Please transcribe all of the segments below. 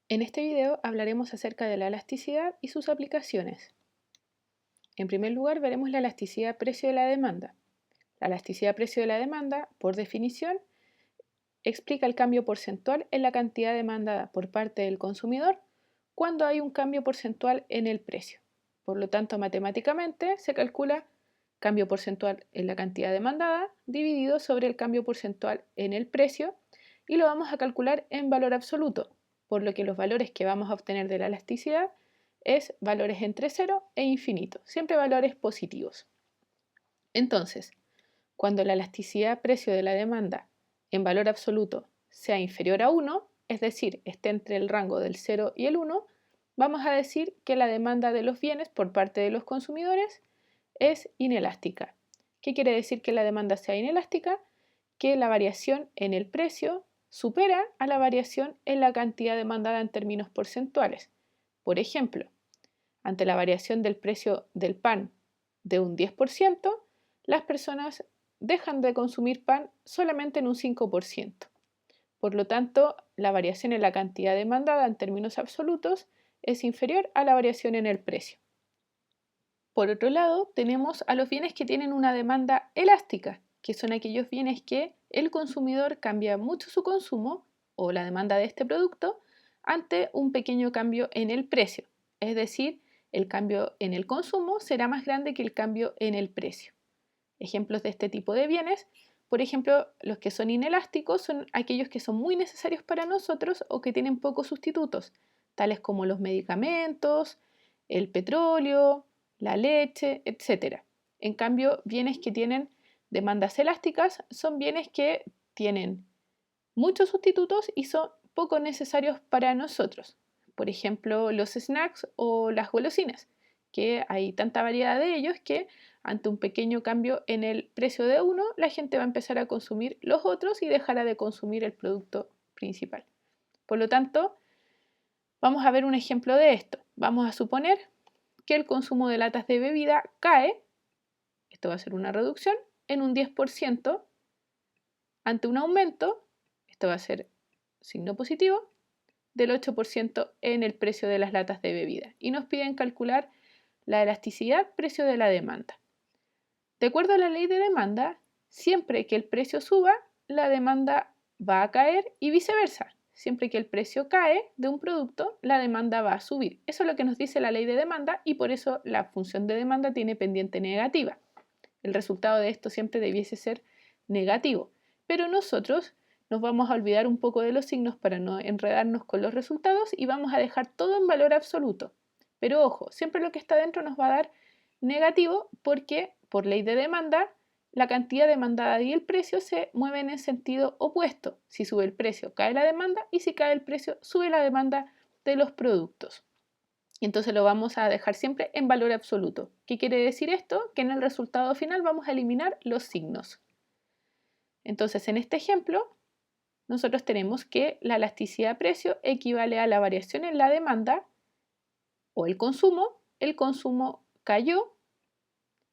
En este video hablaremos acerca de la elasticidad y sus aplicaciones. En primer lugar, veremos la elasticidad precio de la demanda. La elasticidad precio de la demanda, por definición, explica el cambio porcentual en la cantidad demandada por parte del consumidor cuando hay un cambio porcentual en el precio. Por lo tanto, matemáticamente se calcula cambio porcentual en la cantidad demandada dividido sobre el cambio porcentual en el precio y lo vamos a calcular en valor absoluto, por lo que los valores que vamos a obtener de la elasticidad es valores entre 0 e infinito, siempre valores positivos. Entonces, cuando la elasticidad precio de la demanda en valor absoluto sea inferior a 1, es decir, esté entre el rango del 0 y el 1, vamos a decir que la demanda de los bienes por parte de los consumidores es inelástica. ¿Qué quiere decir que la demanda sea inelástica? Que la variación en el precio supera a la variación en la cantidad demandada en términos porcentuales. Por ejemplo, ante la variación del precio del pan de un 10%, las personas dejan de consumir pan solamente en un 5%. Por lo tanto, la variación en la cantidad demandada en términos absolutos es inferior a la variación en el precio. Por otro lado, tenemos a los bienes que tienen una demanda elástica, que son aquellos bienes que el consumidor cambia mucho su consumo o la demanda de este producto ante un pequeño cambio en el precio. Es decir, el cambio en el consumo será más grande que el cambio en el precio. Ejemplos de este tipo de bienes, por ejemplo, los que son inelásticos son aquellos que son muy necesarios para nosotros o que tienen pocos sustitutos, tales como los medicamentos, el petróleo, la leche, etc. En cambio, bienes que tienen demandas elásticas son bienes que tienen muchos sustitutos y son poco necesarios para nosotros. Por ejemplo, los snacks o las golosinas, que hay tanta variedad de ellos que ante un pequeño cambio en el precio de uno, la gente va a empezar a consumir los otros y dejará de consumir el producto principal. Por lo tanto, vamos a ver un ejemplo de esto. Vamos a suponer que el consumo de latas de bebida cae, esto va a ser una reducción, en un 10% ante un aumento, esto va a ser signo positivo, del 8% en el precio de las latas de bebida. Y nos piden calcular la elasticidad precio de la demanda. De acuerdo a la ley de demanda, siempre que el precio suba, la demanda va a caer y viceversa. Siempre que el precio cae de un producto, la demanda va a subir. Eso es lo que nos dice la ley de demanda y por eso la función de demanda tiene pendiente negativa. El resultado de esto siempre debiese ser negativo. Pero nosotros nos vamos a olvidar un poco de los signos para no enredarnos con los resultados y vamos a dejar todo en valor absoluto. Pero ojo, siempre lo que está dentro nos va a dar negativo porque por ley de demanda la cantidad demandada y el precio se mueven en sentido opuesto. Si sube el precio, cae la demanda y si cae el precio, sube la demanda de los productos. Y entonces lo vamos a dejar siempre en valor absoluto. ¿Qué quiere decir esto? Que en el resultado final vamos a eliminar los signos. Entonces, en este ejemplo, nosotros tenemos que la elasticidad de precio equivale a la variación en la demanda o el consumo. El consumo cayó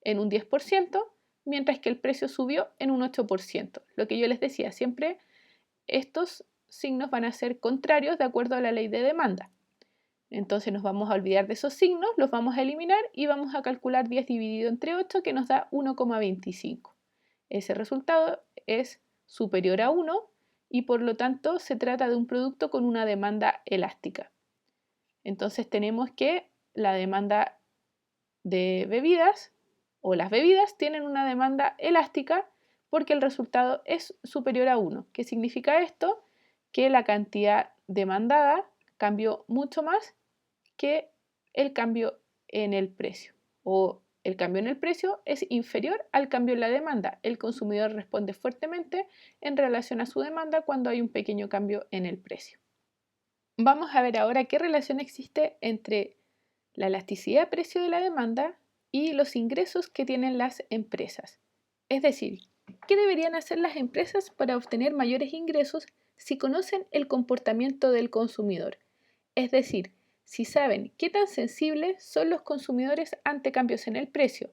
en un 10%, mientras que el precio subió en un 8%. Lo que yo les decía, siempre estos signos van a ser contrarios de acuerdo a la ley de demanda. Entonces nos vamos a olvidar de esos signos, los vamos a eliminar y vamos a calcular 10 dividido entre 8 que nos da 1,25. Ese resultado es superior a 1 y por lo tanto se trata de un producto con una demanda elástica. Entonces tenemos que la demanda de bebidas o las bebidas tienen una demanda elástica porque el resultado es superior a 1. ¿Qué significa esto? Que la cantidad demandada cambió mucho más que el cambio en el precio o el cambio en el precio es inferior al cambio en la demanda. El consumidor responde fuertemente en relación a su demanda cuando hay un pequeño cambio en el precio. Vamos a ver ahora qué relación existe entre la elasticidad de precio de la demanda y los ingresos que tienen las empresas. Es decir, ¿qué deberían hacer las empresas para obtener mayores ingresos si conocen el comportamiento del consumidor? Es decir, si saben qué tan sensibles son los consumidores ante cambios en el precio.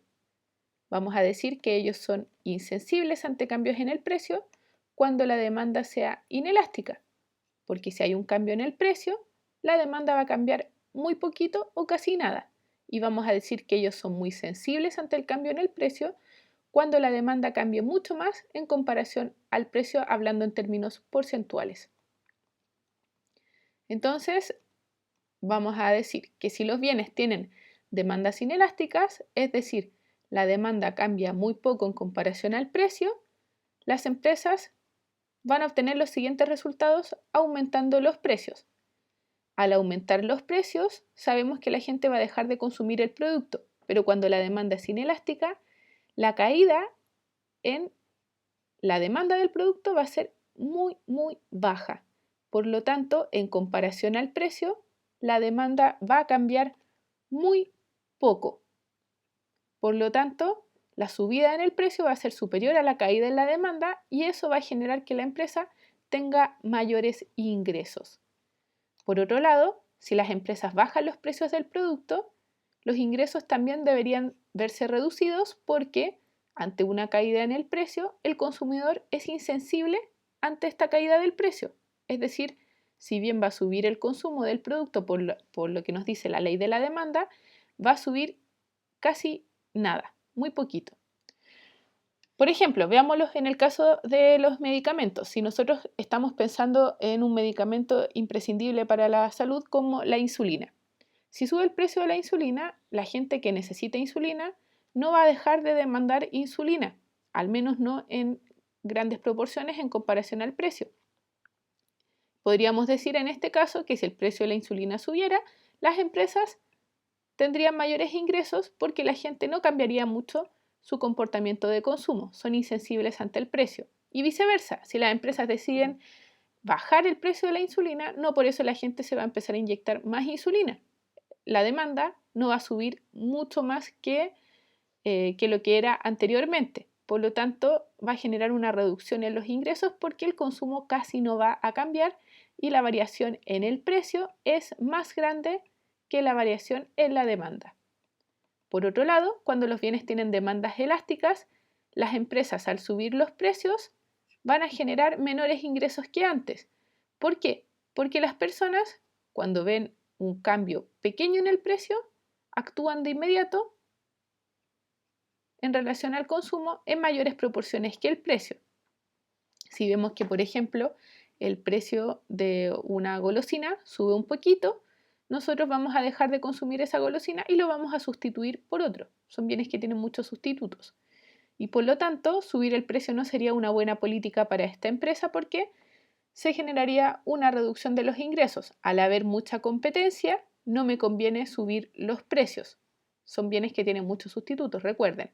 Vamos a decir que ellos son insensibles ante cambios en el precio cuando la demanda sea inelástica, porque si hay un cambio en el precio, la demanda va a cambiar muy poquito o casi nada. Y vamos a decir que ellos son muy sensibles ante el cambio en el precio cuando la demanda cambie mucho más en comparación al precio, hablando en términos porcentuales. Entonces, vamos a decir que si los bienes tienen demandas inelásticas, es decir, la demanda cambia muy poco en comparación al precio, las empresas van a obtener los siguientes resultados aumentando los precios. Al aumentar los precios, sabemos que la gente va a dejar de consumir el producto, pero cuando la demanda es inelástica, la caída en la demanda del producto va a ser muy baja. Por lo tanto, en comparación al precio, la demanda va a cambiar muy poco. Por lo tanto, la subida en el precio va a ser superior a la caída en la demanda y eso va a generar que la empresa tenga mayores ingresos. Por otro lado, si las empresas bajan los precios del producto, los ingresos también deberían verse reducidos porque ante una caída en el precio, el consumidor es insensible ante esta caída del precio. Es decir, si bien va a subir el consumo del producto por lo que nos dice la ley de la demanda, va a subir casi nada, muy poquito. Por ejemplo, veámoslo en el caso de los medicamentos. Si nosotros estamos pensando en un medicamento imprescindible para la salud como la insulina. Si sube el precio de la insulina, la gente que necesita insulina no va a dejar de demandar insulina, al menos no en grandes proporciones en comparación al precio. Podríamos decir en este caso que si el precio de la insulina subiera, las empresas tendrían mayores ingresos porque la gente no cambiaría mucho su comportamiento de consumo, son insensibles ante el precio. Y viceversa, si las empresas deciden bajar el precio de la insulina, no por eso la gente se va a empezar a inyectar más insulina. La demanda no va a subir mucho más que lo que era anteriormente. Por lo tanto, va a generar una reducción en los ingresos porque el consumo casi no va a cambiar y la variación en el precio es más grande que la variación en la demanda. Por otro lado, cuando los bienes tienen demandas elásticas, las empresas al subir los precios van a generar menores ingresos que antes. ¿Por qué? Porque las personas, cuando ven un cambio pequeño en el precio, actúan de inmediato en relación al consumo en mayores proporciones que el precio. Si vemos que, por ejemplo, el precio de una golosina sube un poquito, nosotros vamos a dejar de consumir esa golosina y lo vamos a sustituir por otro. Son bienes que tienen muchos sustitutos. Y por lo tanto, subir el precio no sería una buena política para esta empresa porque se generaría una reducción de los ingresos. Al haber mucha competencia, no me conviene subir los precios. Son bienes que tienen muchos sustitutos, recuerden.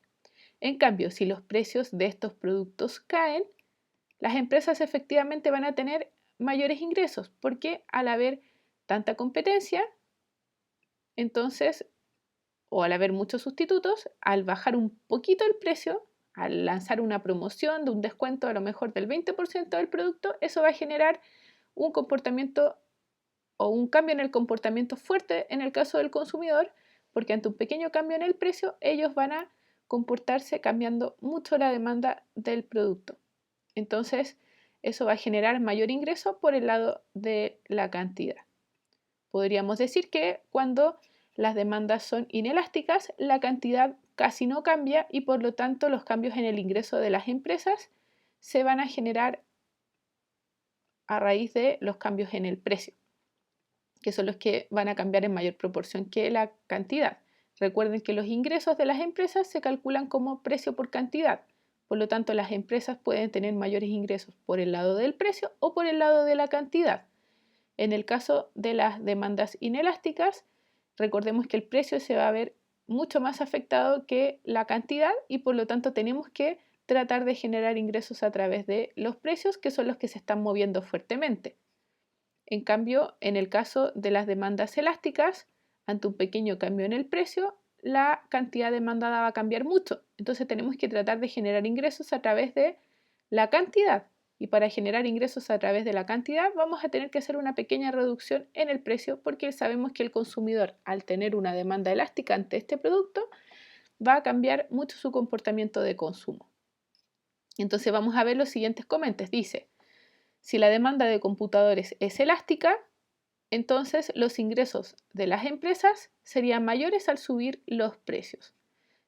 En cambio, si los precios de estos productos caen, las empresas efectivamente van a tener mayores ingresos porque al haber tanta competencia, entonces, o al haber muchos sustitutos, al bajar un poquito el precio, al lanzar una promoción de un descuento a lo mejor del 20% del producto, eso va a generar un comportamiento o un cambio en el comportamiento fuerte en el caso del consumidor, porque ante un pequeño cambio en el precio, ellos van a comportarse cambiando mucho la demanda del producto. Entonces, eso va a generar mayor ingreso por el lado de la cantidad. Podríamos decir que cuando las demandas son inelásticas, la cantidad casi no cambia y por lo tanto los cambios en el ingreso de las empresas se van a generar a raíz de los cambios en el precio, que son los que van a cambiar en mayor proporción que la cantidad. Recuerden que los ingresos de las empresas se calculan como precio por cantidad. Por lo tanto, las empresas pueden tener mayores ingresos por el lado del precio o por el lado de la cantidad. En el caso de las demandas inelásticas, recordemos que el precio se va a ver mucho más afectado que la cantidad y por lo tanto tenemos que tratar de generar ingresos a través de los precios, que son los que se están moviendo fuertemente. En cambio, en el caso de las demandas elásticas, ante un pequeño cambio en el precio, la cantidad demandada va a cambiar mucho. Entonces tenemos que tratar de generar ingresos a través de la cantidad. Y para generar ingresos a través de la cantidad vamos a tener que hacer una pequeña reducción en el precio porque sabemos que el consumidor, al tener una demanda elástica ante este producto, va a cambiar mucho su comportamiento de consumo. Entonces vamos a ver los siguientes comentarios. Dice, si la demanda de computadores es elástica, entonces los ingresos de las empresas serían mayores al subir los precios.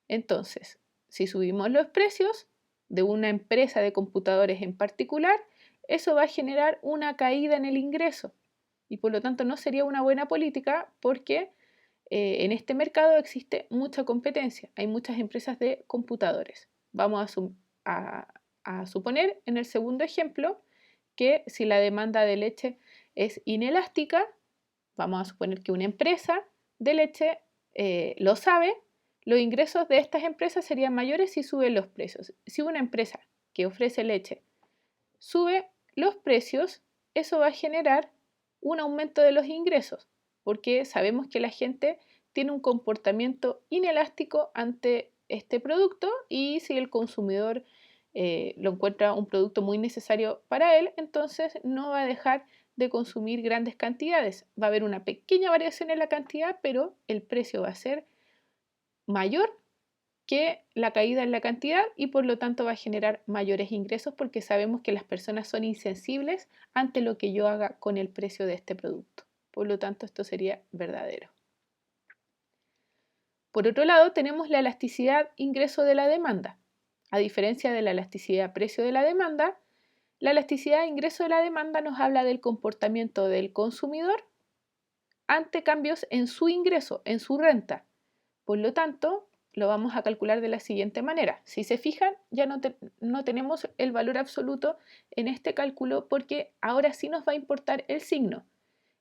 Entonces, si subimos los precios de una empresa de computadores en particular, eso va a generar una caída en el ingreso y por lo tanto no sería una buena política porque en este mercado existe mucha competencia, hay muchas empresas de computadores. Vamos a suponer en el segundo ejemplo que si la demanda de leche es inelástica, vamos a suponer que una empresa de leche lo sabe, los ingresos de estas empresas serían mayores si suben los precios. Si una empresa que ofrece leche sube los precios, eso va a generar un aumento de los ingresos, porque sabemos que la gente tiene un comportamiento inelástico ante este producto y si el consumidor lo encuentra un producto muy necesario para él, entonces no va a dejar de consumir grandes cantidades. Va a haber una pequeña variación en la cantidad, pero el precio va a ser mayor que la caída en la cantidad y por lo tanto va a generar mayores ingresos porque sabemos que las personas son insensibles ante lo que yo haga con el precio de este producto. Por lo tanto, esto sería verdadero. Por otro lado, tenemos la elasticidad ingreso de la demanda. A diferencia de la elasticidad precio de la demanda, la elasticidad ingreso de la demanda nos habla del comportamiento del consumidor ante cambios en su ingreso, en su renta. Por lo tanto, lo vamos a calcular de la siguiente manera. Si se fijan, ya no tenemos el valor absoluto en este cálculo porque ahora sí nos va a importar el signo.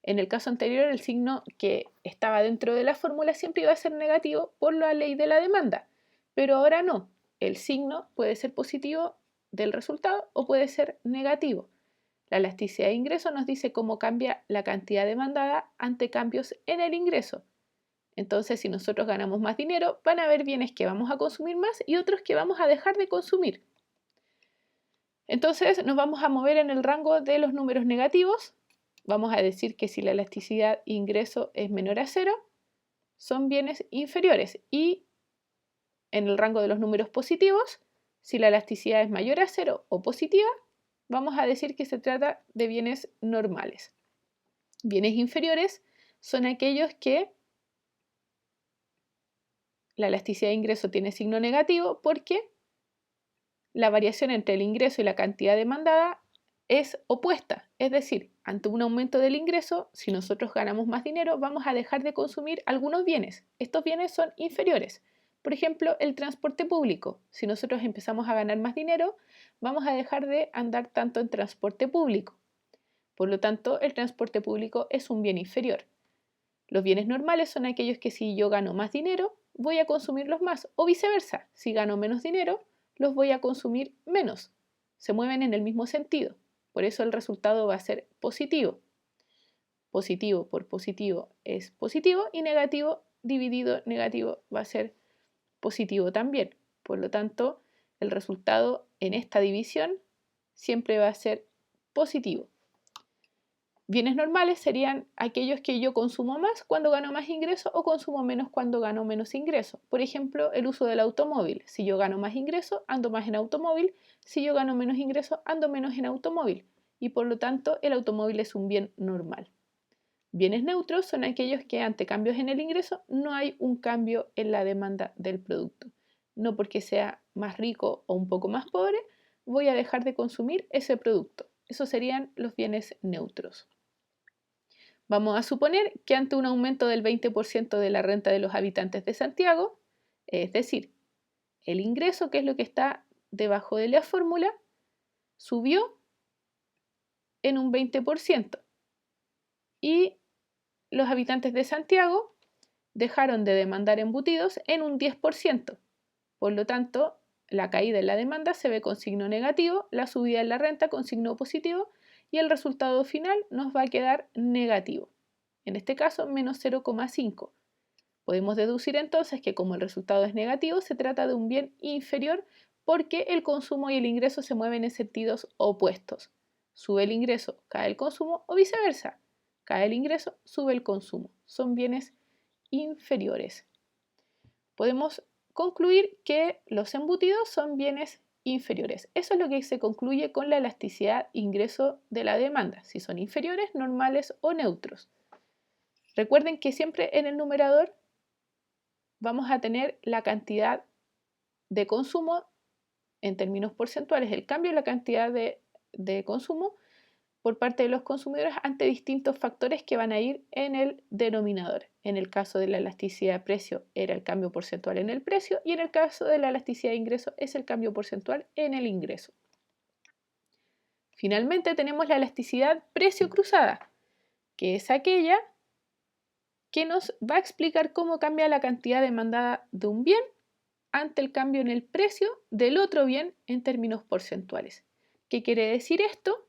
En el caso anterior, el signo que estaba dentro de la fórmula siempre iba a ser negativo por la ley de la demanda, pero ahora no. El signo puede ser positivo del resultado o puede ser negativo. La elasticidad de ingreso nos dice cómo cambia la cantidad demandada ante cambios en el ingreso. Entonces, si nosotros ganamos más dinero, van a haber bienes que vamos a consumir más y otros que vamos a dejar de consumir. Entonces, nos vamos a mover en el rango de los números negativos. Vamos a decir que si la elasticidad ingreso es menor a 0, son bienes inferiores. Y en el rango de los números positivos, si la elasticidad es mayor a 0 o positiva, vamos a decir que se trata de bienes normales. Bienes inferiores son aquellos que la elasticidad de ingreso tiene signo negativo porque la variación entre el ingreso y la cantidad demandada es opuesta. Es decir, ante un aumento del ingreso, si nosotros ganamos más dinero, vamos a dejar de consumir algunos bienes. Estos bienes son inferiores. Por ejemplo, el transporte público. Si nosotros empezamos a ganar más dinero, vamos a dejar de andar tanto en transporte público. Por lo tanto, el transporte público es un bien inferior. Los bienes normales son aquellos que si yo gano más dinero, voy a consumirlos más, o viceversa, si gano menos dinero, los voy a consumir menos. Se mueven en el mismo sentido, por eso el resultado va a ser positivo. Positivo por positivo es positivo y negativo dividido negativo va a ser positivo también. Por lo tanto, el resultado en esta división siempre va a ser positivo. Bienes normales serían aquellos que yo consumo más cuando gano más ingreso o consumo menos cuando gano menos ingreso. Por ejemplo, el uso del automóvil. Si yo gano más ingreso, ando más en automóvil. Si yo gano menos ingreso, ando menos en automóvil. Y por lo tanto, el automóvil es un bien normal. Bienes neutros son aquellos que ante cambios en el ingreso no hay un cambio en la demanda del producto. No porque sea más rico o un poco más pobre, voy a dejar de consumir ese producto. Esos serían los bienes neutros. Vamos a suponer que ante un aumento del 20% de la renta de los habitantes de Santiago, es decir, el ingreso, que es lo que está debajo de la fórmula, subió en un 20% y los habitantes de Santiago dejaron de demandar embutidos en un 10%. Por lo tanto, la caída en la demanda se ve con signo negativo, la subida en la renta con signo positivo y el resultado final nos va a quedar negativo. En este caso, menos 0,5. Podemos deducir entonces que como el resultado es negativo, se trata de un bien inferior porque el consumo y el ingreso se mueven en sentidos opuestos. Sube el ingreso, cae el consumo o viceversa. Cae el ingreso, sube el consumo. Son bienes inferiores. Podemos concluir que los embutidos son bienes inferiores. Eso es lo que se concluye con la elasticidad ingreso de la demanda, si son inferiores, normales o neutros. Recuerden que siempre en el numerador vamos a tener la cantidad de consumo en términos porcentuales, el cambio en la cantidad de consumo por parte de los consumidores ante distintos factores que van a ir en el denominador. En el caso de la elasticidad de precio era el cambio porcentual en el precio y en el caso de la elasticidad de ingreso es el cambio porcentual en el ingreso. Finalmente tenemos la elasticidad precio cruzada, que es aquella que nos va a explicar cómo cambia la cantidad demandada de un bien ante el cambio en el precio del otro bien en términos porcentuales. ¿Qué quiere decir esto?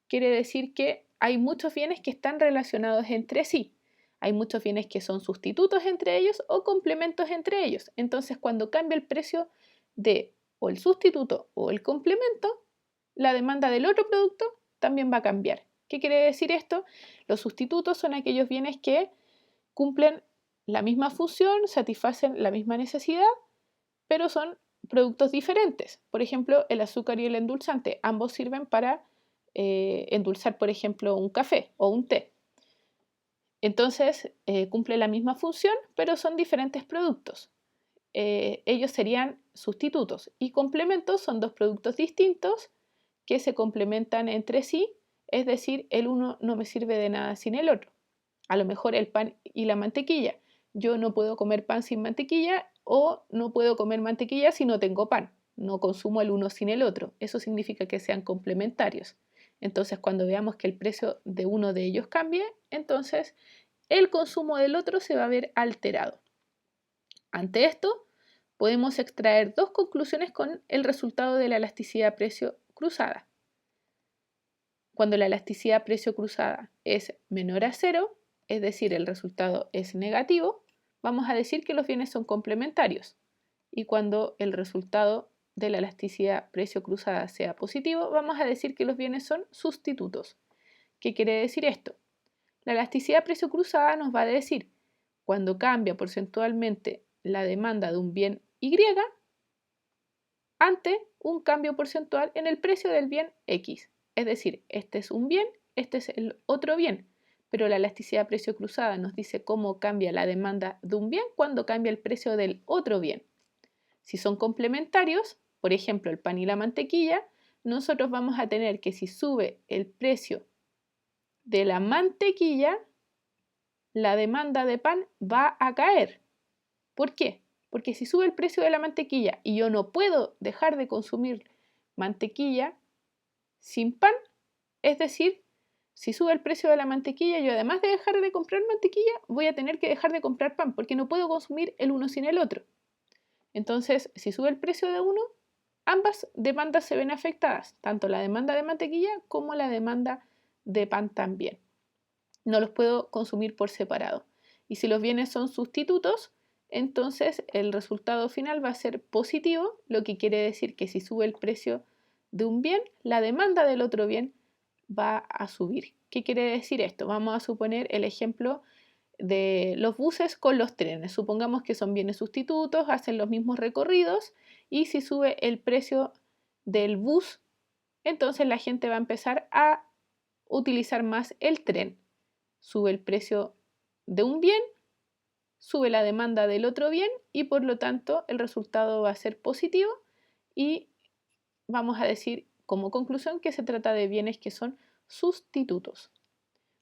Quiere decir que hay muchos bienes que están relacionados entre sí. Hay muchos bienes que son sustitutos entre ellos o complementos entre ellos. Entonces, cuando cambia el precio de o el sustituto o el complemento, la demanda del otro producto también va a cambiar. ¿Qué quiere decir esto? Los sustitutos son aquellos bienes que cumplen la misma función, satisfacen la misma necesidad, pero son productos diferentes. Por ejemplo, el azúcar y el endulzante, ambos sirven para endulzar, por ejemplo, un café o un té. Entonces, cumple la misma función, pero son diferentes productos. Ellos serían sustitutos y complementos son dos productos distintos que se complementan entre sí, es decir, el uno no me sirve de nada sin el otro. A lo mejor el pan y la mantequilla. Yo no puedo comer pan sin mantequilla o no puedo comer mantequilla si no tengo pan. No consumo el uno sin el otro. Eso significa que sean complementarios. Entonces, cuando veamos que el precio de uno de ellos cambie, entonces el consumo del otro se va a ver alterado. Ante esto, podemos extraer dos conclusiones con el resultado de la elasticidad precio cruzada. Cuando la elasticidad precio cruzada es menor a cero, es decir, el resultado es negativo, vamos a decir que los bienes son complementarios. Y cuando el resultado de la elasticidad precio cruzada sea positivo, vamos a decir que los bienes son sustitutos. ¿Qué quiere decir esto? La elasticidad precio cruzada nos va a decir cuando cambia porcentualmente la demanda de un bien Y ante un cambio porcentual en el precio del bien X. Es decir, este es un bien, este es el otro bien, pero la elasticidad precio cruzada nos dice cómo cambia la demanda de un bien cuando cambia el precio del otro bien. Si son complementarios, por ejemplo el pan y la mantequilla, nosotros vamos a tener que si sube el precio de la mantequilla, la demanda de pan va a caer. ¿Por qué? Porque si sube el precio de la mantequilla y yo no puedo dejar de consumir mantequilla sin pan, es decir, si sube el precio de la mantequilla, yo además de dejar de comprar mantequilla, voy a tener que dejar de comprar pan porque no puedo consumir el uno sin el otro. Entonces, si sube el precio de uno, ambas demandas se ven afectadas, tanto la demanda de mantequilla como la demanda de pan también. No los puedo consumir por separado. Y si los bienes son sustitutos, entonces el resultado final va a ser positivo, lo que quiere decir que si sube el precio de un bien, la demanda del otro bien va a subir. ¿Qué quiere decir esto? Vamos a suponer el ejemplo de los buses con los trenes. Supongamos que son bienes sustitutos, hacen los mismos recorridos y si sube el precio del bus, entonces la gente va a empezar a utilizar más el tren. Sube el precio de un bien, sube la demanda del otro bien y por lo tanto el resultado va a ser positivo y vamos a decir como conclusión que se trata de bienes que son sustitutos.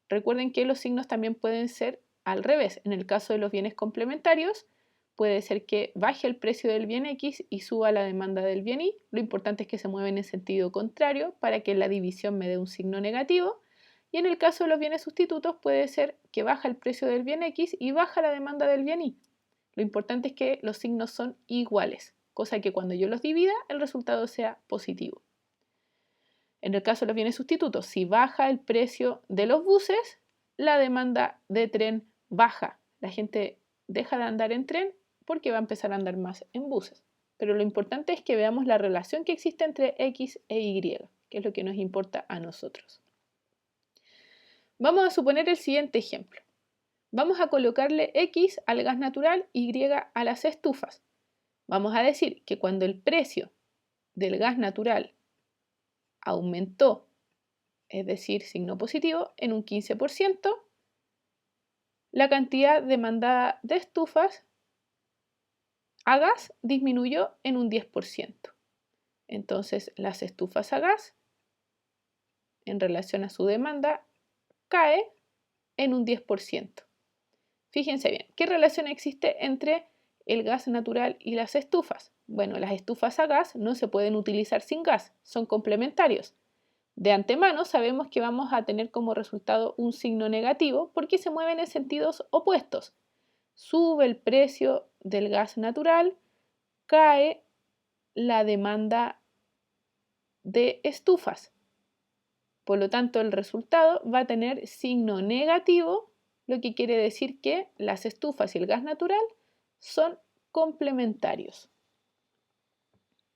Recuerden que los signos también pueden ser al revés. En el caso de los bienes complementarios, puede ser que baje el precio del bien X y suba la demanda del bien Y. Lo importante es que se mueven en sentido contrario para que la división me dé un signo negativo. Y en el caso de los bienes sustitutos puede ser que baja el precio del bien X y baja la demanda del bien Y. Lo importante es que los signos son iguales, cosa que cuando yo los divida el resultado sea positivo. En el caso de los bienes sustitutos, si baja el precio de los buses, la demanda de tren baja. La gente deja de andar en tren porque va a empezar a andar más en buses. Pero lo importante es que veamos la relación que existe entre X e Y, que es lo que nos importa a nosotros. Vamos a suponer el siguiente ejemplo. Vamos a colocarle X al gas natural y Y a las estufas. Vamos a decir que cuando el precio del gas natural aumentó, es decir, signo positivo, en un 15%, la cantidad demandada de estufas a gas disminuyó en un 10%. Entonces, las estufas a gas, en relación a su demanda, cae en un 10%. Fíjense bien, ¿qué relación existe entre el gas natural y las estufas? Bueno, las estufas a gas no se pueden utilizar sin gas, son complementarios. De antemano sabemos que vamos a tener como resultado un signo negativo porque se mueven en sentidos opuestos. Sube el precio del gas natural, cae la demanda de estufas. Por lo tanto, el resultado va a tener signo negativo, lo que quiere decir que las estufas y el gas natural son complementarios.